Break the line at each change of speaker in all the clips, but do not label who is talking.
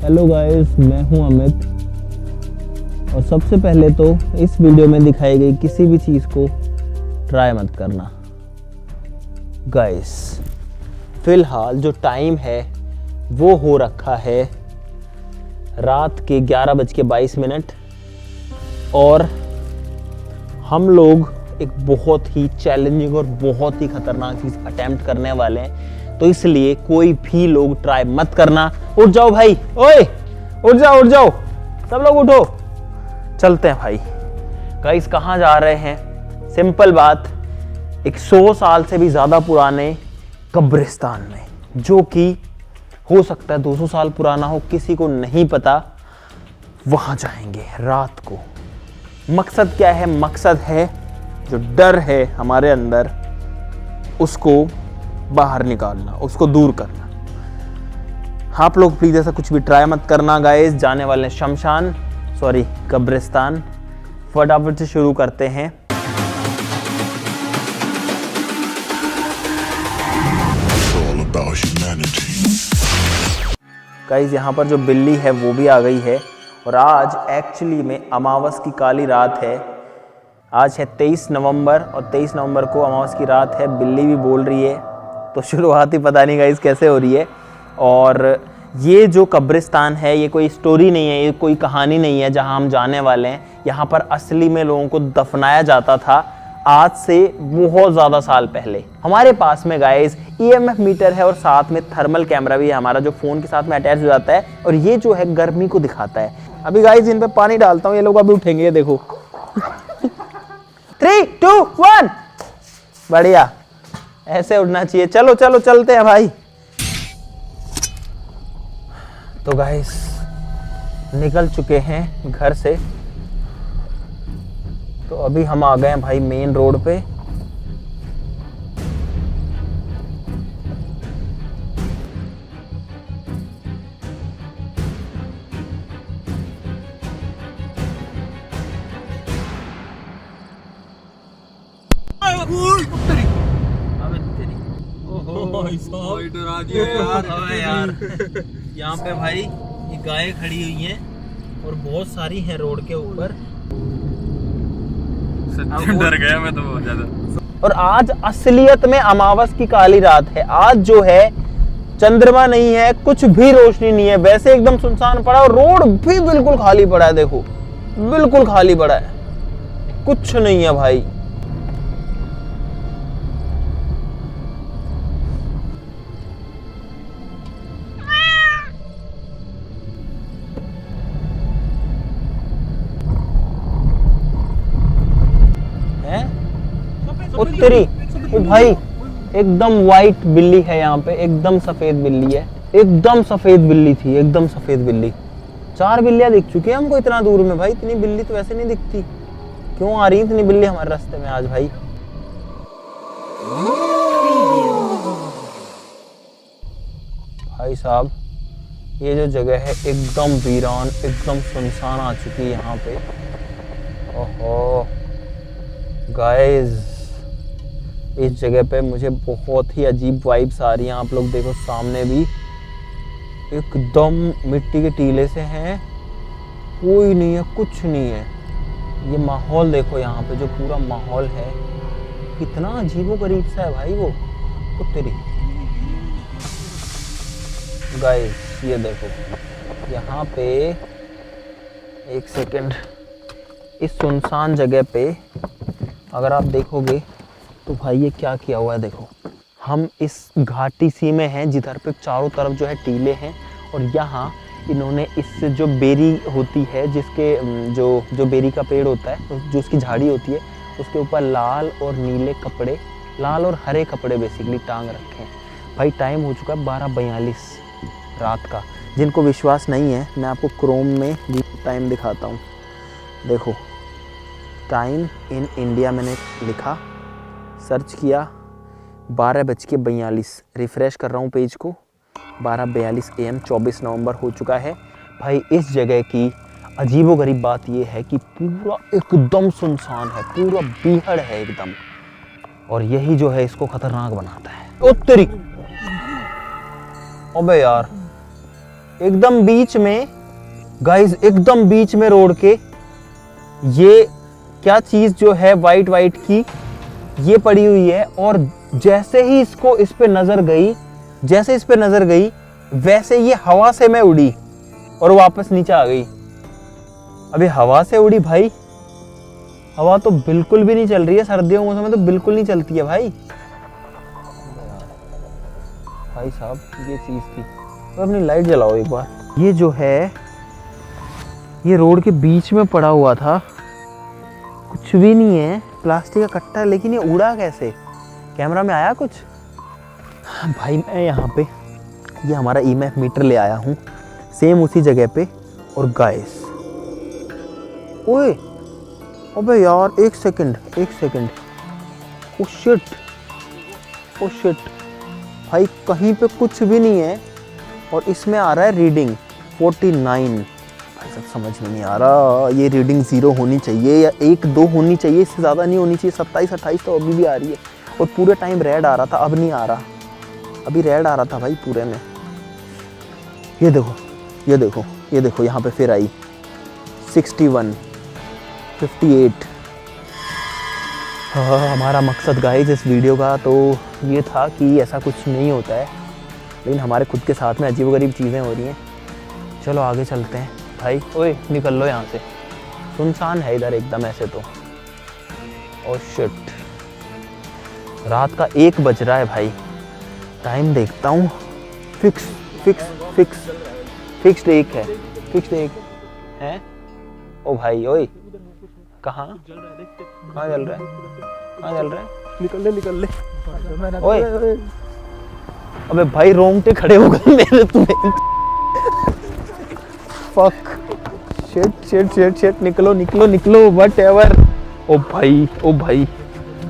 Hello guys, मैं हूं अमित। और सबसे पहले तो इस वीडियो में दिखाई गई किसी भी चीज़ को ट्राई मत करना गाइस। फिलहाल जो टाइम है वो हो रखा है रात के 11:22 और हम लोग एक बहुत ही चैलेंजिंग और बहुत ही खतरनाक चीज़ अटेम्प्ट करने वाले हैं। तो इसलिए कोई भी लोग ट्राई मत करना। उठ जाओ भाई, ओए उठ जाओ सब लोग उठो, चलते हैं भाई। गाइस कहाँ जा रहे हैं? सिंपल बात, एक 100 साल से भी ज़्यादा पुराने कब्रिस्तान में, जो कि हो सकता है 200 साल पुराना हो, किसी को नहीं पता। वहाँ जाएंगे रात को। मकसद क्या है? मकसद है जो डर है हमारे अंदर उसको बाहर निकालना, उसको दूर करना। आप लोग प्लीज ऐसा कुछ भी ट्राई मत करना गाइस। जाने वाले शमशान, सॉरी कब्रिस्तान। फटाफट से शुरू करते हैं। गाइस यहाँ पर जो बिल्ली है वो भी आ गई है। और आज एक्चुअली में अमावस की काली रात है। आज है 23 नवंबर और 23 नवंबर को अमावस की रात है। बिल्ली भी बोल रही है, तो शुरुआत ही पता नहीं गाइस कैसे हो रही है। और ये जो कब्रिस्तान है ये कोई स्टोरी नहीं है, ये कोई कहानी नहीं है जहां हम जाने वाले हैं। यहाँ पर असली में लोगों को दफनाया जाता था आज से बहुत ज़्यादा साल पहले। हमारे पास में गाइस EMF मीटर है और साथ में थर्मल कैमरा भी है हमारा, जो फ़ोन के साथ में अटैच हो जाता है। और ये जो है गर्मी को दिखाता है। अभी गाइस इन पे पानी डालता हूँ, ये लोग अभी उठेंगे, ये देखो। 3, 2, 1 बढ़िया, ऐसे उठना चाहिए। चलो चलो चलते हैं भाई। तो गाइस निकल चुके हैं घर से। तो अभी हम आ गए हैं भाई मेन रोड पे। यार यहाँ पे भाई ये गायें खड़ी हुई हैं और बहुत सारी हैं रोड के ऊपर।
डर गया मैं तो बहुत ज्यादा।
और आज असलियत में अमावस की काली रात है। आज जो है चंद्रमा नहीं है, कुछ भी रोशनी नहीं है, वैसे एकदम सुनसान पड़ा और रोड भी बिल्कुल खाली पड़ा है। देखो बिल्कुल खाली पड़ा है, कुछ नहीं है भाई। उत्तरी ओ भाई एकदम वाइट बिल्ली है यहाँ पे, एकदम सफेद बिल्ली है। एकदम सफेद बिल्ली थी, एकदम सफेद बिल्ली। 4 बिल्लियां दिख चुकी है हमको इतना दूर में भाई। इतनी बिल्ली तो वैसे नहीं दिखती। क्यों आ रही है इतनी बिल्ली हमारे रास्ते में आज भाई? भाई साहब ये जो जगह है एकदम वीरान, एकदम सुनसान आ चुकी है यहाँ पे। ओहो गाइस, इस जगह पे मुझे बहुत ही अजीब वाइब्स आ रही हैं। आप लोग देखो सामने भी एकदम मिट्टी के टीले से हैं, कोई नहीं है, कुछ नहीं है। ये माहौल देखो यहाँ पे, जो पूरा माहौल है कितना अजीबोगरीब सा है भाई। वो तेरी गाइस ये देखो यहाँ पे, एक सेकंड, इस सुनसान जगह पे अगर आप देखोगे तो भाई ये क्या किया हुआ है देखो। हम इस घाटी सी में हैं जिधर पे चारों तरफ जो है टीले हैं। और यहाँ इन्होंने इससे जो बेरी होती है, जिसके जो बेरी का पेड़ होता है, जो उसकी झाड़ी होती है, उसके ऊपर लाल और नीले कपड़े, लाल और हरे कपड़े बेसिकली टांग रखे हैं। भाई टाइम हो चुका है 12:42 रात का। जिनको विश्वास नहीं है मैं आपको क्रोम में टाइम दिखाता हूँ। देखो टाइम इन इंडिया मैंने लिखा, सर्च किया 12:42। रिफ्रेश कर रहा हूँ पेज को, 12:42 AM 24 नवंबर हो चुका है। भाई इस जगह की अजीबोगरीब बात यह है कि पूरा एकदम सुनसान है, पूरा बीहड़ है एकदम। और यही जो है इसको खतरनाक बनाता है। उत्तरी अबे यार एकदम बीच में गाइस, एकदम बीच में रोड के ये क्या चीज जो है वाइट वाइट की ये पड़ी हुई है। और जैसे ही इसको इस पे नजर गई, जैसे इस पे नजर गई वैसे ये हवा से मैं उड़ी और वापस नीचे आ गई। अभी हवा से उड़ी भाई, हवा तो बिल्कुल भी नहीं चल रही है, सर्दियों के मौसम में तो बिल्कुल नहीं चलती है भाई। भाई साहब ये चीज थी। तो अपनी लाइट जलाओ एक बार। ये जो है ये रोड के बीच में पड़ा हुआ था, कुछ भी नहीं है, प्लास्टिक का कट्टा है, लेकिन ये उड़ा कैसे? कैमरा में आया कुछ? भाई मैं यहाँ पे ये हमारा EMF मीटर ले आया हूँ सेम उसी जगह पे। और गाइस ओए अबे यार एक सेकंड ओ शिट भाई कहीं पे कुछ भी नहीं है और इसमें आ रहा है रीडिंग 49। भाई सब समझ में नहीं आ रहा, ये रीडिंग 0 होनी चाहिए या 1-2 होनी चाहिए, इससे ज़्यादा नहीं होनी चाहिए। 27-28 तो अभी भी आ रही है और पूरे टाइम रेड आ रहा था, अब नहीं आ रहा। अभी रेड आ रहा था भाई पूरे में। ये देखो यहाँ पे फिर आई 61, 58। हमारा मकसद गाइस इस वीडियो का तो ये था कि ऐसा कुछ नहीं होता है, लेकिन हमारे खुद के साथ में अजीबोगरीब चीज़ें हो रही हैं। चलो आगे चलते हैं भाई। ओए निकल लो यहाँ से, सुनसान है इधर एकदम ऐसे तो। ओह शिट, रात का 1 बज रहा है भाई। टाइम देखता हूँ, फिक्स्ड एक है। ओ भाई ओए कहाँ जल रहा है? निकल ले। ओए अबे भाई रोंगटे खड़े हो गए मेरे तुम्हें। फक शिट निकलो व्हाटएवर। ओ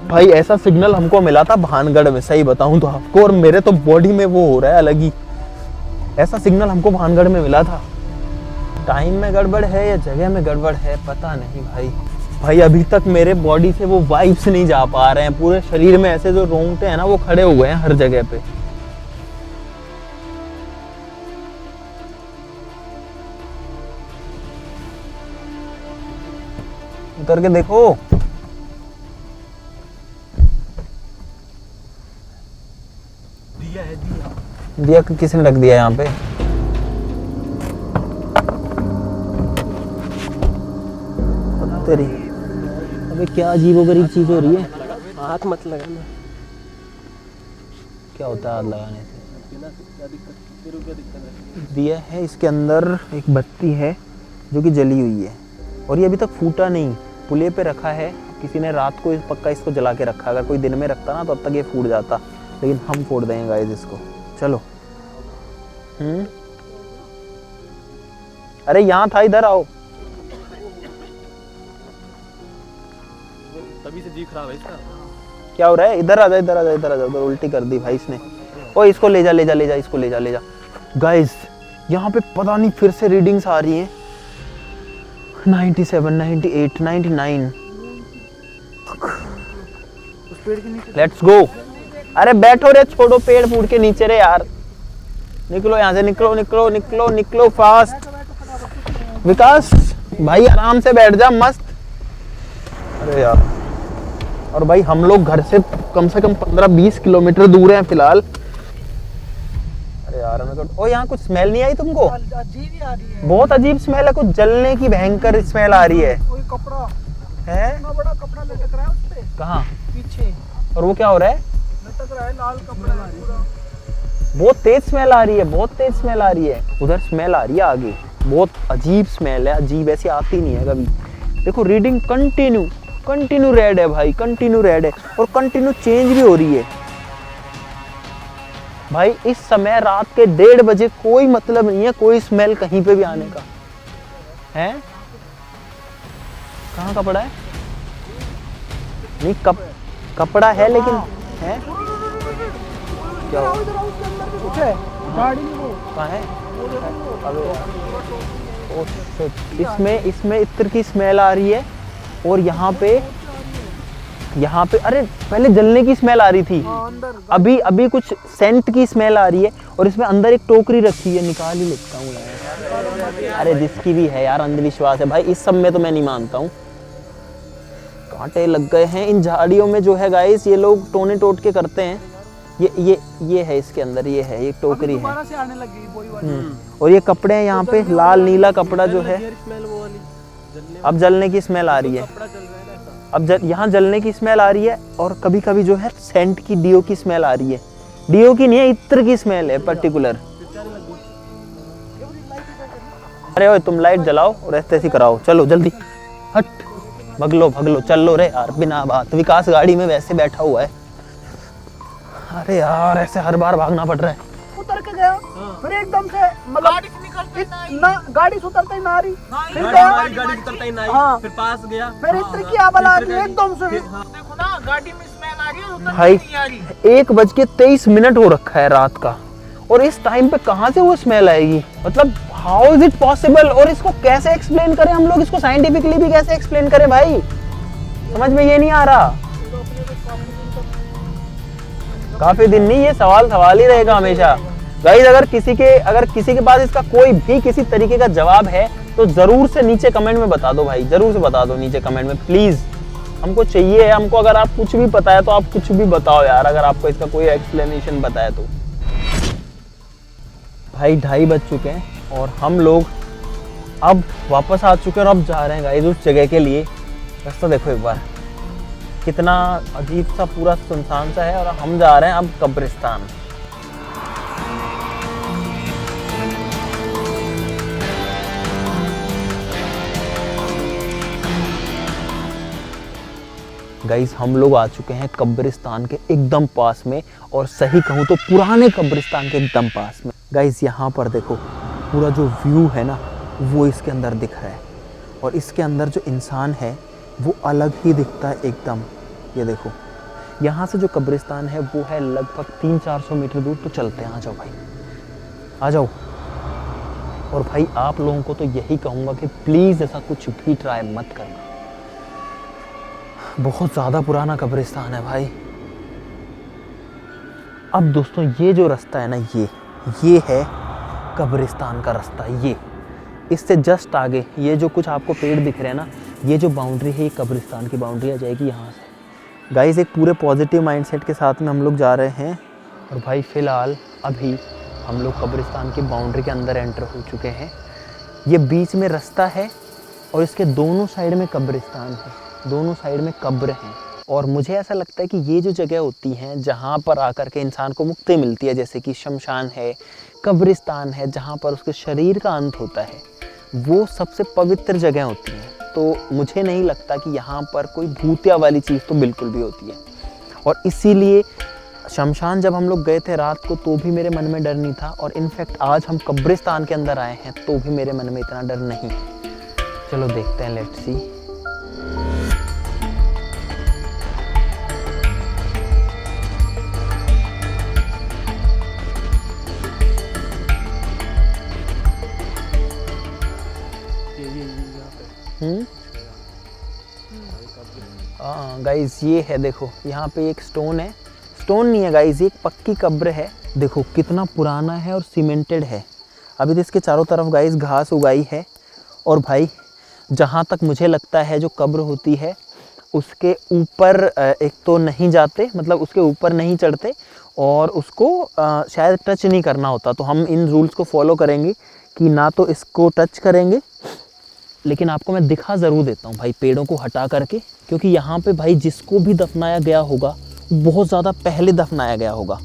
भाई ऐसा सिग्नल हमको मिला था भानगढ़ में, सही बताऊं तो आपको, और मेरे तो बॉडी में वो हो रहा है अलग ही। ऐसा सिग्नल हमको भानगढ़ में मिला था। टाइम में गड़बड़ है या जगह में गड़बड़ है पता नहीं भाई अभी तक मेरे बॉडी से वो वाइब्स नहीं जा पा रहे हैं। पूरे शरीर में ऐसे जो रोंगटे हैं ना वो खड़े हुए हैं हर जगह पे। उतर के देखो। दिया किसने रख दिया यहाँ पे? तेरी अबे क्या अजीबोगरीब चीज हो रही है।
हाथ मत लगाना।
क्या होता है हाथ लगाने से? दिया है इसके अंदर एक बत्ती है जो कि जली हुई है और ये अभी तक फूटा नहीं, पुले पे रखा है। किसी ने रात को पक्का इसको जला के रखा। अगर कोई दिन में रखता ना तो अब तक ये फूट जाता, लेकिन हम फोड़ देंगे गाइस इसको। चलो अरे यहाँ था, इधर आओ।
तभी से जी खराब है इसका।
क्या हो रहा है? इधर आ जा। उधर उल्टी कर दी भाई इसने। ओ इसको ले जा, इसको ले जा। गाइस यहाँ पे पता नहीं फिर से रीडिंग्स आ रही हैं 97, 98, 99।
उस पेड़ के नीचे
लेट्स गो। अरे बैठो रे, छोड़ो पेड़ फूट के नीचे रे यार। निकलो यहाँ से, निकलो फास्ट। विकास भाई आराम से बैठ जा, मस्त। अरे यार, और भाई हम लोग घर से कम 15-20 किलोमीटर दूर हैं फिलहाल। अरे यार हमें तो यहाँ कुछ स्मेल नहीं आई तुमको?
अजीब ही आ रही है,
बहुत अजीब स्मेल है, कुछ जलने की भयंकर स्मेल आ रही है।
कोई कपड़ा
है,
इतना बड़ा कपड़ा लटक रहा है उस पे।
कहाँ?
पीछे।
और वो क्या हो रहा है?
लटक रहा है, लाल कपड़ा है पूरा।
बहुत तेज स्मेल आ रही है, उधर स्मेल आ रही है आगे। बहुत अजीब स्मेल है, अजीब ऐसी आती नहीं है कभी। देखो रीडिंग कंटिन्यू रेड है भाई, कंटिन्यू रेड है और कंटिन्यू चेंज भी हो रही है भाई। इस समय रात के 1:30 बजे कोई मतलब नहीं है कोई स्मेल कहीं पे भी आने का है। कहाँ कपड़ा है? नहीं कपड़ा है लेकिन है क्या हो?
कुछ है गाड़ी में, वो
कहाँ है? अबे ओह शिट, इसमें इत्र की स्मेल आ रही है और यहाँ पे अरे पहले जलने की स्मेल आ रही थी, अभी कुछ सेंट की स्मेल आ रही है और इसमें अंदर एक टोकरी रखी है, निकाल ही लेता हूँ यार। अरे जिसकी भी है यार अंधविश्वास है भाई, इस सब में तो मैं नहीं मानता हूँ। कांटे लग गए हैं इन झाड़ियों में जो है गाइस, ये लोग टोने टोट के करते हैं। ये है इसके अंदर, ये है एक टोकरी है।
दोबारा से आने लगी वही वाली।
और ये कपड़े हैं यहाँ पे, लाल नीला कपड़ा जो है, अब जलने की स्मेल आ रही है। अब यहाँ जलने की स्मेल आ रही है, और कभी कभी जो है सेंट की, डीओ की स्मेल आ रही है। डीओ की नहीं है, इत्र की स्मेल है पर्टिकुलर। अरे ओए तुम लाइट जलाओ और ऐसे ऐसे कराओ, चलो जल्दी हट, भगलो चल लो रे यार बिना बात। विकास गाड़ी में वैसे बैठा हुआ है। अरे यार ऐसे हर बार भागना पड़ रहा है।
उतर के गया, फिर एकदम से मतलब गाड़ी से उतरते ही ना रही, फिर गाड़ी उतरते ही ना आई, फिर पास गया, फिर इत्र की आवाज आ रही है एकदम से। देखो ना गाड़ी में स्मेल आ रही है, उतरते
भाई
नहीं आ रही।
1:23 हो रखा है रात का, और इस टाइम पे कहाँ से वो स्मेल आएगी? मतलब हाउ इज इट पॉसिबल? और इसको कैसे एक्सप्लेन करें हम लोग, इसको साइंटिफिकली भी कैसे एक्सप्लेन करें भाई, समझ में ये नहीं आ रहा। काफी दिन नहीं, ये सवाल ही रहेगा हमेशा। गाइस अगर किसी के पास इसका कोई भी किसी तरीके का जवाब है तो जरूर से नीचे कमेंट में बता दो भाई, जरूर से बता दो नीचे कमेंट में प्लीज, हमको चाहिए है। हमको अगर आप कुछ भी पता है तो आप कुछ भी बताओ यार, अगर आपको इसका कोई एक्सप्लेनेशन पता है तो। भाई 2:30 बज चुके हैं और हम लोग अब वापस आ चुके हैं, और अब जा रहे हैं गाइस उस जगह के लिए। रास्ता देखो एक बार, कितना अजीब सा पूरा सुनसान सा है, और हम जा रहे हैं अब कब्रिस्तान। गाइस हम लोग आ चुके हैं कब्रिस्तान के एकदम पास में, और सही कहूँ तो पुराने कब्रिस्तान के एकदम पास में। गाइस यहाँ पर देखो पूरा जो व्यू है ना वो इसके अंदर दिख रहा है, और इसके अंदर जो इंसान है वो अलग ही दिखता है एकदम। ये देखो यहाँ से जो कब्रिस्तान है वो है लगभग 300-400 मीटर दूर। तो चलते हैं, आ जाओ भाई आ जाओ। और भाई आप लोगों को तो यही कहूँगा कि प्लीज़ ऐसा कुछ भी ट्राई मत करना, बहुत ज़्यादा पुराना कब्रिस्तान है भाई। अब दोस्तों ये जो रास्ता है ना, ये है कब्रिस्तान का रास्ता। ये इससे जस्ट आगे ये जो कुछ आपको पेड़ दिख रहे हैं ना, ये जो बाउंड्री है ये कब्रिस्तान की बाउंड्री आ जाएगी यहाँ से। गाइस एक पूरे पॉजिटिव माइंडसेट के साथ में हम लोग जा रहे हैं, और भाई फ़िलहाल अभी हम लोग कब्रिस्तान की बाउंड्री के अंदर एंटर हो चुके हैं। ये बीच में रास्ता है और इसके दोनों साइड में कब्रिस्तान है, दोनों साइड में कब्र हैं। और मुझे ऐसा लगता है कि ये जो जगह होती हैं जहाँ पर आकर के इंसान को मुक्ति मिलती है, जैसे कि शमशान है, कब्रिस्तान है, जहाँ पर उसके शरीर का अंत होता है, वो सबसे पवित्र जगह होती हैं। तो मुझे नहीं लगता कि यहाँ पर कोई भूतिया वाली चीज़ तो बिल्कुल भी होती है। और इसीलिए शमशान जब हम लोग गए थे रात को तो भी मेरे मन में डर नहीं था, और इनफैक्ट आज हम कब्रिस्तान के अंदर आए हैं तो भी मेरे मन में इतना डर नहीं है। चलो देखते हैं, लेट्स सी। गाइस ये है देखो, यहाँ पे एक स्टोन है, स्टोन नहीं है गाइस, ये एक पक्की कब्र है। देखो कितना पुराना है और सीमेंटेड है। अभी तो इसके चारों तरफ गाइस घास उगाई है, और भाई जहाँ तक मुझे लगता है जो कब्र होती है उसके ऊपर एक तो नहीं जाते, मतलब उसके ऊपर नहीं चढ़ते, और उसको शायद टच नहीं करना होता। तो हम इन रूल्स को फॉलो करेंगे कि ना तो इसको टच करेंगे, लेकिन आपको मैं दिखा ज़रूर देता हूँ भाई पेड़ों को हटा करके, क्योंकि यहाँ पे भाई जिसको भी दफनाया गया होगा बहुत ज़्यादा पहले दफनाया गया होगा।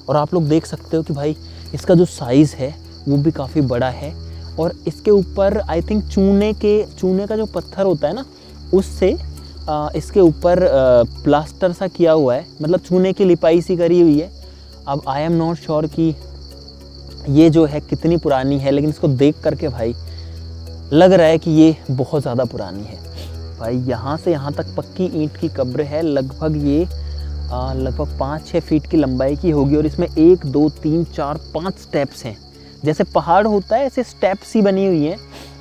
और आप लोग देख सकते हो कि भाई इसका जो साइज़ है वो भी काफ़ी बड़ा है, और इसके ऊपर आई थिंक चूने का जो पत्थर होता है ना उससे इसके ऊपर प्लास्टर सा किया हुआ है, मतलब चूने की लिपाई सी करी हुई है। अब आई एम नॉट श्योर कि ये जो है कितनी पुरानी है, लेकिन इसको देख करके भाई लग रहा है कि ये बहुत ज़्यादा पुरानी है। भाई यहाँ से यहाँ तक पक्की ईंट की कब्र है, लगभग ये लगभग 5-6 फीट की लंबाई की होगी, और इसमें 1 2 3 4 5 स्टेप्स हैं, जैसे पहाड़ होता है ऐसे स्टेप्स ही बनी हुई हैं।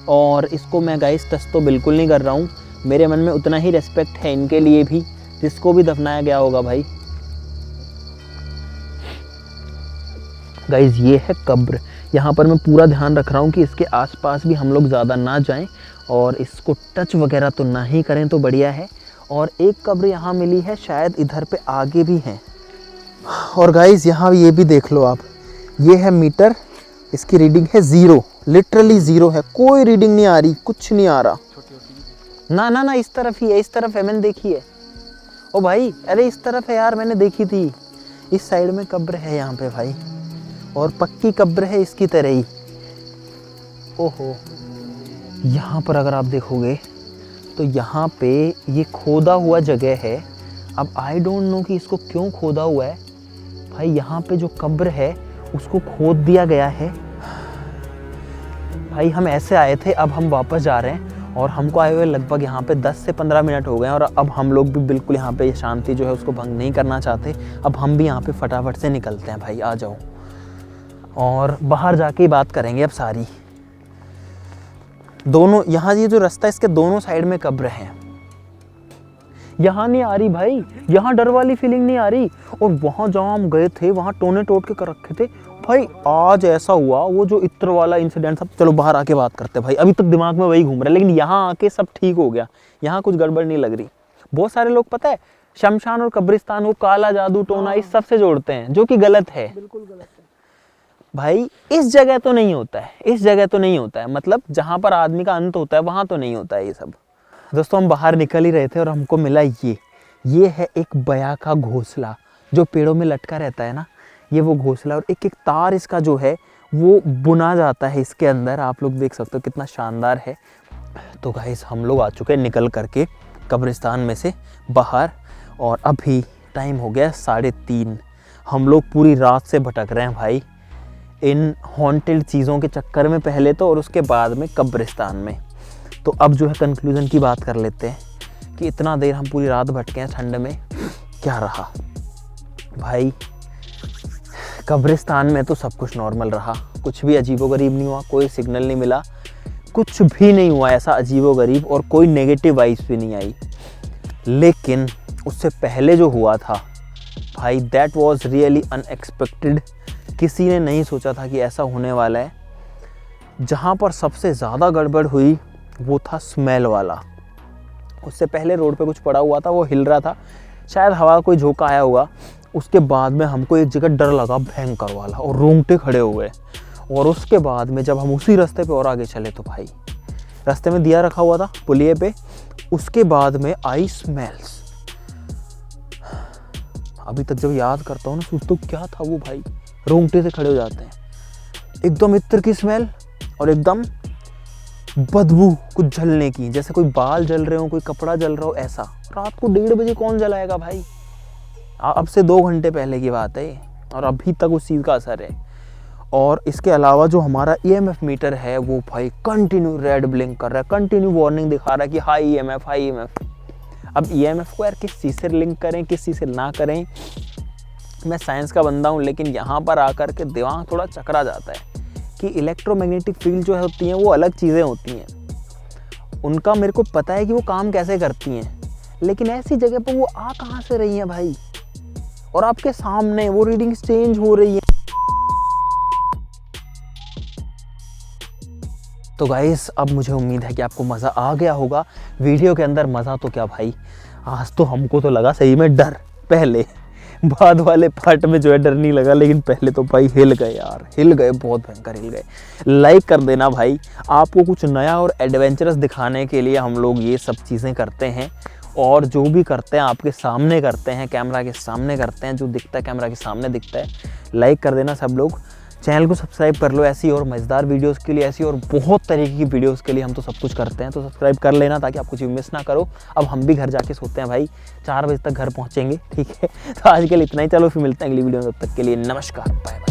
और इसको मैं गाइस टच तो बिल्कुल नहीं कर रहा हूँ, मेरे मन में उतना ही रेस्पेक्ट है इनके लिए भी जिसको भी दफनाया गया होगा। भाई गाइस ये है कब्र, यहाँ पर मैं पूरा ध्यान रख रहा हूँ कि इसके आसपास भी हम लोग ज़्यादा ना जाएं और इसको टच वगैरह तो ना ही करें तो बढ़िया है। और एक कब्र यहाँ मिली है, शायद इधर पे आगे भी हैं। और गाइस यहाँ ये भी देख लो आप, ये है मीटर, इसकी रीडिंग है 0, लिटरली 0 है, कोई रीडिंग नहीं आ रही, कुछ नहीं आ रहा। ना ना ना इस तरफ ही है, इस तरफ है, मैंने देखी है। ओ भाई अरे इस तरफ है यार, मैंने देखी थी। इस साइड में कब्र है यहाँ पे भाई, और पक्की कब्र है इसकी तरह ही। ओहो, यहाँ पर अगर आप देखोगे तो यहाँ पे ये खोदा हुआ जगह है। अब आई डोंट नो कि इसको क्यों खोदा हुआ है भाई। यहाँ पे जो कब्र है उसको खोद दिया गया है भाई। हम ऐसे आए थे, अब हम वापस जा रहे हैं और हमको आए हुए लगभग यहाँ पे 10 से 15 मिनट हो गए और अब हम लोग भी बिल्कुल यहाँ पे शांति जो है उसको भंग नहीं करना चाहते। अब हम भी यहाँ पे फटाफट से निकलते हैं भाई, आ जाओ। और बाहर जाके ही बात करेंगे अब सारी। दोनों यहाँ ये जो रास्ता है इसके दोनों साइड में कब्र हैं। यहाँ नहीं आ रही भाई, यहाँ डर वाली फीलिंग नहीं आ रही। और वहाँ जहाँ हम गए थे वहाँ टोने टोट के कर रखे थे भाई। आज ऐसा हुआ वो जो इत्र वाला इंसिडेंट, सब चलो बाहर आके बात करते भाई। अभी तक दिमाग में वही घूम रहा है, लेकिन यहाँ आके सब ठीक हो गया। यहाँ कुछ गड़बड़ नहीं लग रही। बहुत सारे लोग पता है शमशान और कब्रिस्तान को काला जादू टोना इस सब से जोड़ते हैं, जो कि गलत है, बिल्कुल गलत है भाई। इस जगह तो नहीं होता है, इस जगह तो नहीं होता है, मतलब जहाँ पर आदमी का अंत होता है वहाँ तो नहीं होता है ये सब। दोस्तों हम बाहर निकल ही रहे थे और हमको मिला ये है एक बया का घोंसला जो पेड़ों में लटका रहता है ना, ये वो घोंसला। और एक एक तार इसका जो है वो बुना जाता है इसके अंदर। आप लोग देख सकते हो कितना शानदार है। तो गाइस हम लोग आ चुके हैं निकल करके कब्रिस्तान में से बाहर, और अभी टाइम हो गया 3:30। हम लोग पूरी रात से भटक रहे हैं भाई इन हॉन्टेड चीज़ों के चक्कर में पहले तो, और उसके बाद में कब्रिस्तान में। तो अब जो है कंक्लूजन की बात कर लेते हैं कि इतना देर हम पूरी रात भटके हैं ठंड में, क्या रहा भाई। कब्रिस्तान में तो सब कुछ नॉर्मल रहा, कुछ भी अजीबोगरीब नहीं हुआ, कोई सिग्नल नहीं मिला, कुछ भी नहीं हुआ ऐसा अजीबोगरीब, और कोई नेगेटिव वाइब्स भी नहीं आई। लेकिन उससे पहले जो हुआ था भाई, दैट वाज रियली अनएक्सपेक्टेड। किसी ने नहीं सोचा था कि ऐसा होने वाला है। जहाँ पर सबसे ज़्यादा गड़बड़ हुई वो था स्मेल वाला। उससे पहले रोड पे कुछ पड़ा हुआ था, वो हिल रहा था, शायद हवा का कोई झोंका आया होगा। उसके बाद में हमको एक जगह डर लगा भयंकर वाला, और रोंगटे खड़े हुए। और उसके बाद में जब हम उसी रास्ते पे और आगे चले तो भाई रास्ते में दिया रखा हुआ था पुलिये पे, उसके बाद में आई स्मेल्स। अभी तक जब याद करता हूँ ना सोचता हूँ क्या था वो भाई, रोंगटे से खड़े हो जाते हैं। एकदम इत्र की स्मेल और एकदम बदबू कुछ जलने की, जैसे कोई बाल जल रहे हो, कोई कपड़ा जल रहा हो, ऐसा। रात को 1:30 बजे कौन जलाएगा भाई। अब से 2 घंटे पहले की बात है, और अभी तक उस चीज़ का असर है। और इसके अलावा जो हमारा EMF मीटर है वो भाई कंटिन्यू रेड ब्लिंक कर रहा है, कंटिन्यू वार्निंग दिखा रहा है कि हाई EMF। अब EMF को यार किस चीज़ से लिंक करें, किस चीज़ से ना करें। मैं साइंस का बंदा हूँ, लेकिन यहाँ पर आकर के दिमाग थोड़ा चकरा जाता है कि इलेक्ट्रोमैग्नेटिक फील्ड जो है होती हैं वो अलग चीज़ें होती हैं। उनका मेरे को पता है कि वो काम कैसे करती हैं, लेकिन ऐसी जगह पर वो आ कहाँ से रही हैं भाई, और आपके सामने वो रीडिंग्स चेंज हो रही है। तो गाइस अब मुझे उम्मीद है कि आपको मज़ा आ गया होगा वीडियो के अंदर। मज़ा तो क्या भाई, आज तो हमको तो लगा सही में डर, पहले बाद वाले पार्ट में जो है डर नहीं लगा, लेकिन पहले तो भाई हिल गए यार, हिल गए, बहुत भयंकर हिल गए। लाइक कर देना भाई, आपको कुछ नया और एडवेंचरस दिखाने के लिए हम लोग ये सब चीज़ें करते हैं, और जो भी करते हैं आपके सामने करते हैं, कैमरा के सामने करते हैं, जो दिखता है कैमरा के सामने दिखता है। लाइक कर देना सब लोग, चैनल को सब्सक्राइब कर लो। ऐसी और मज़ेदार वीडियोस के लिए, ऐसी और बहुत तरीके की वीडियोस के लिए हम तो सब कुछ करते हैं, तो सब्सक्राइब कर लेना ताकि आप कुछ भी मिस ना करो। अब हम भी घर जाके सोते हैं भाई, 4 बजे तक घर पहुंचेंगे, ठीक है। तो आज के लिए इतना ही, चलो फिर मिलते हैं अगली वीडियो में, तब तक के लिए नमस्कार, बाय बाय।